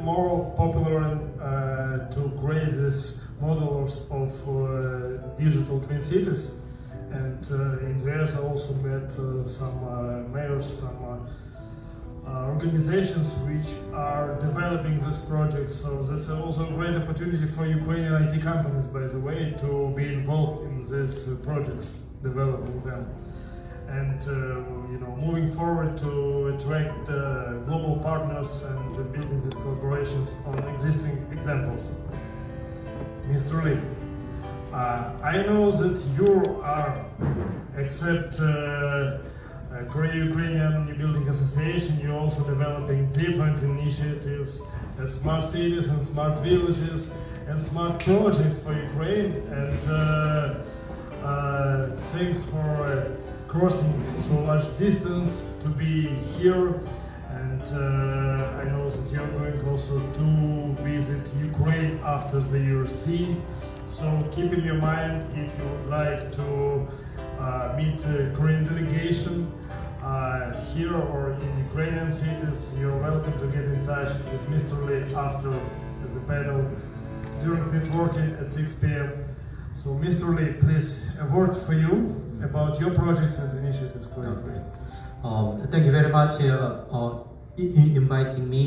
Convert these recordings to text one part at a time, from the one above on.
more popular to create this models of digital twin cities. And in Gdańsk I also met some mayors, some organizations which are developing this project. So that's also a great opportunity for Ukrainian IT companies, by the way, to be involved in these projects, developing them. And moving forward to attract global partners and building these collaborations on existing examples. Mr. Lee, I know that you are, except Korea-Ukrainian New Building Association, you're also developing different initiatives, smart cities and smart villages and smart projects for Ukraine. And thanks for crossing so large distance to be here. And I know that you're going also to visit Ukraine after the URC. So keep in your mind, if you would like to meet a Korean delegation here or in Ukrainian cities, you're welcome to get in touch with Mr. Lee after the panel during networking at 6 p.m. So Mr. Lee, please, a word for you about your projects and initiatives for Ukraine. Thank you very much in inviting me.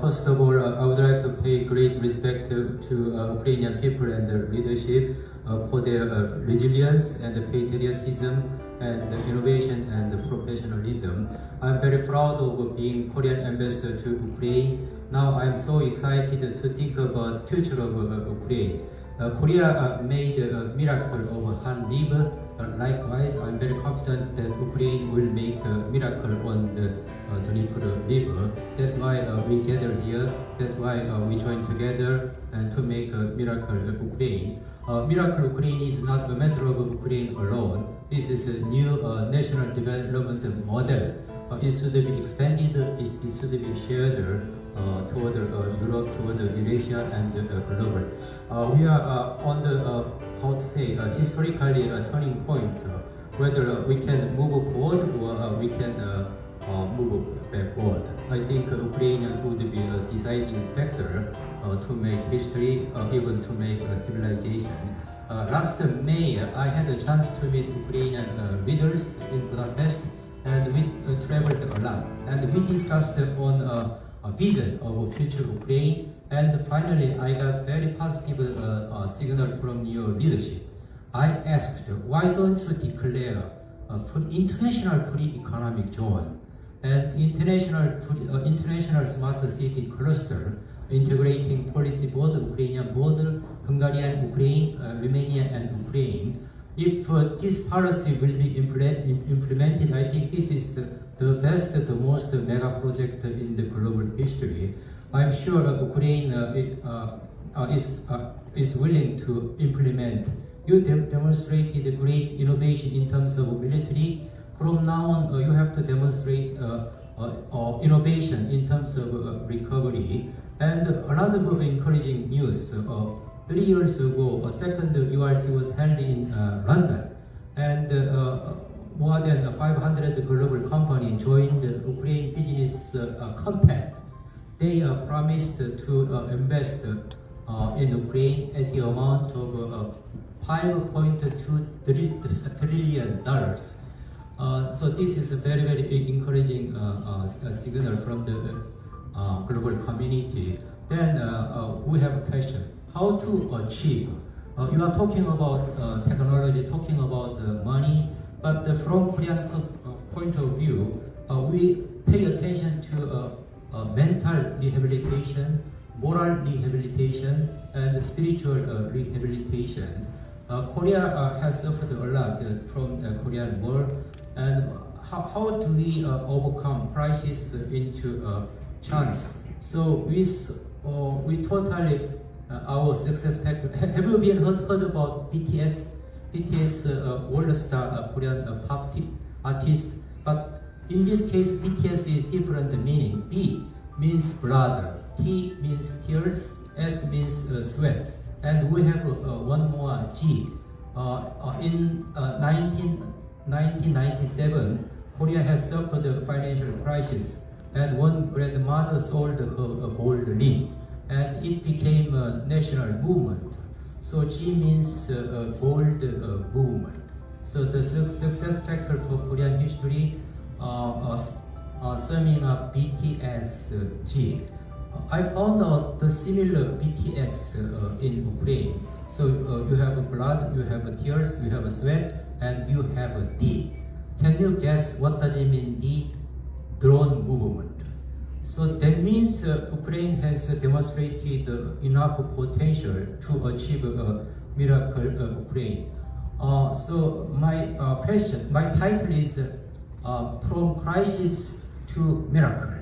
First of all, I would like to pay great respect to Ukrainian people and their leadership for their resilience and patriotism and innovation and professionalism. I'm very proud of being Korean ambassador to Ukraine. Now I'm so excited to think about the future of Ukraine. Korea made a miracle over Han River. Likewise, I'm very confident that Ukraine will make a miracle on the Dnieper River. That's why we gather here. That's why we join together and to make a miracle Ukraine. Miracle Ukraine is not a matter of Ukraine alone. This is a new national development model. It should be expanded. It should be shared toward Europe, toward Eurasia, and global. We are on the historically turning point, whether we can move forward or we can move backward. I think Ukraine would be a deciding factor to make history, even to make a civilization. Last May, I had a chance to meet Ukrainian leaders in Budapest, and we traveled a lot. And we discussed on a vision of future Ukraine. And finally, I got very positive signal from your leadership. I asked, why don't you declare an international free economic zone and international smart city cluster, integrating policy both Ukrainian border, Hungarian Ukraine, Romania and Ukraine. If this policy will be implemented, I think this is the best, the most mega project in the global history. I'm sure Ukraine is willing to implement. You demonstrated great innovation in terms of military. From now on, you have to demonstrate innovation in terms of recovery. And a lot of encouraging news. 3 years ago, a second URC was held in London, and more than 500 global companies joined the Ukraine Business Compact. They promised to invest in Ukraine at the amount of $5.2 trillion. So this is a very, very encouraging signal from the global community. Then we have a question. How to achieve? You are talking about technology, talking about money, but from Korean point of view, we pay attention to mental rehabilitation, moral rehabilitation, and spiritual rehabilitation. Korea has suffered a lot from the Korean War, and how do we overcome crisis into chance? So we totally our success factor. Have you been heard about BTS? BTS world star Korean pop artist, but in this case BTS is different meaning. B means brother, T means tears, S means sweat, and we have one more G. In 1997, Korea has suffered a financial crisis. and one grandmother sold her a gold ring, and it became a national movement. So G means gold movement. So the success factor for Korean history, summing up BTS G. I found out the similar BTS in Ukraine. So you have blood, you have tears, you have sweat, and you have a D. Can you guess what does it mean, D? Drone movement. So that means Ukraine has demonstrated enough potential to achieve a miracle Ukraine. So my title is From Crisis to Miracle,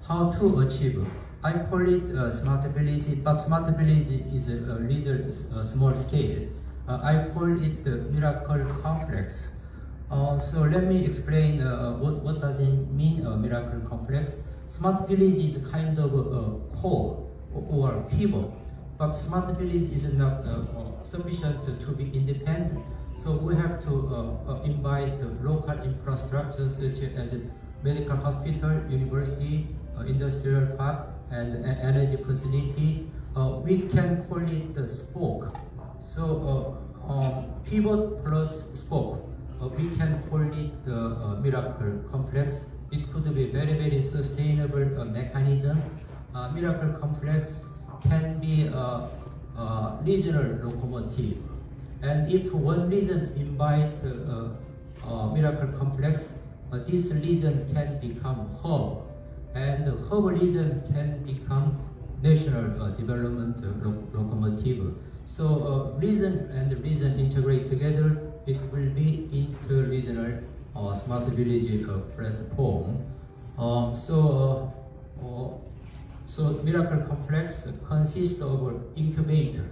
How to Achieve. I call it smart village, but smart village is a little small scale. I call it the miracle complex. So let me explain what does it mean, miracle complex. Smart village is kind of a core or pivot, but smart village is not sufficient to be independent. So we have to invite local infrastructure such as medical hospital, university, industrial park, and energy facility. We can call it the spoke. So pivot plus spoke. We can call it the miracle complex. It could be very sustainable mechanism. Miracle complex can be a regional locomotive. And if one region invite miracle complex, this region can become hub. And the hub region can become national development locomotive. So region and region integrate together, it will be inter-regional smart village platform. So miracle complex consists of incubator,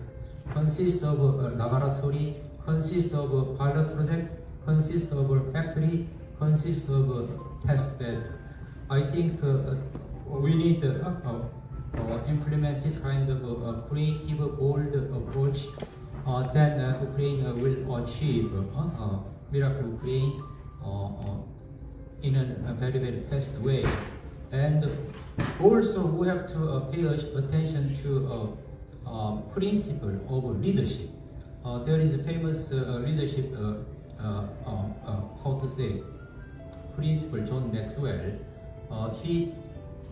consists of laboratory, consists of pilot project, consists of factory, consists of test bed. I think we need to implement this kind of creative, bold approach. Then Ukraine will achieve miracle Ukraine in a very fast way. And also we have to pay attention to principle of leadership. There is a famous leadership, how to say, principle, John Maxwell.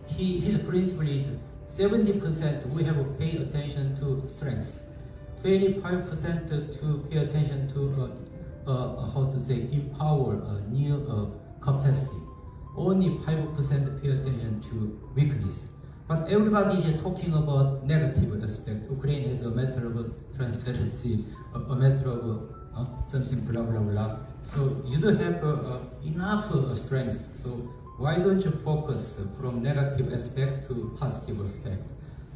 His principle is 70% we have to pay attention to strengths, 25% to pay attention to how to say, empower new capacity. Only 5% pay attention to weakness. But everybody is talking about negative aspect. Ukraine is a matter of transparency, a matter of something blah blah blah. So you don't have enough strength. So why don't you focus from negative aspect to positive aspect?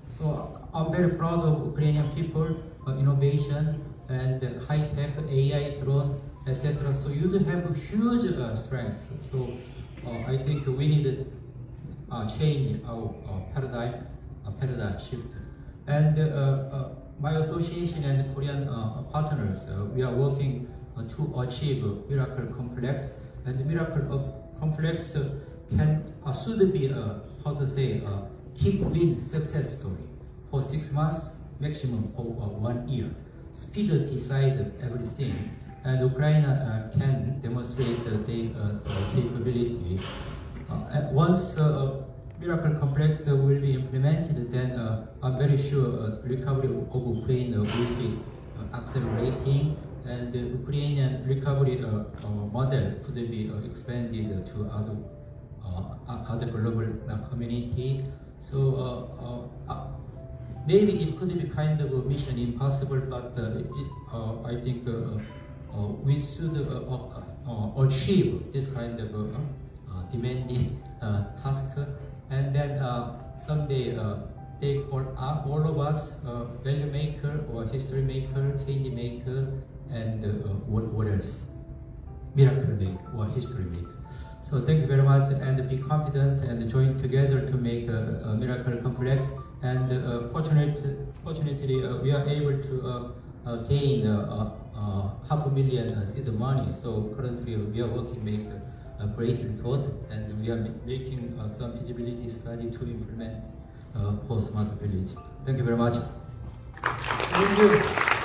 So I'm very proud of Ukrainian people, innovation and high-tech, AI, drone, etc. So you do have huge strengths. So I think we need to change our paradigm shift. And my association and Korean partners, we are working to achieve miracle complex. And miracle complex should be how to say, keep win success story for 6 months, maximum for 1 year. Speed decide everything, and Ukraine can demonstrate their capability. Once miracle complex will be implemented, then I'm very sure recovery of Ukraine will be accelerating, and the Ukrainian recovery model could be expanded to other global community. So maybe it could be kind of a mission impossible, but I think we should achieve this kind of demanding task, and then someday they call all of us value maker or history maker, change maker, and what else? Miracle maker or history maker. So thank you very much, and be confident and join together to make a miracle complex. And fortunately, we are able to gain $500,000 seed money. So currently, we are working make a great report, and we are making some feasibility study to implement for smart village. Thank you very much. Thank you.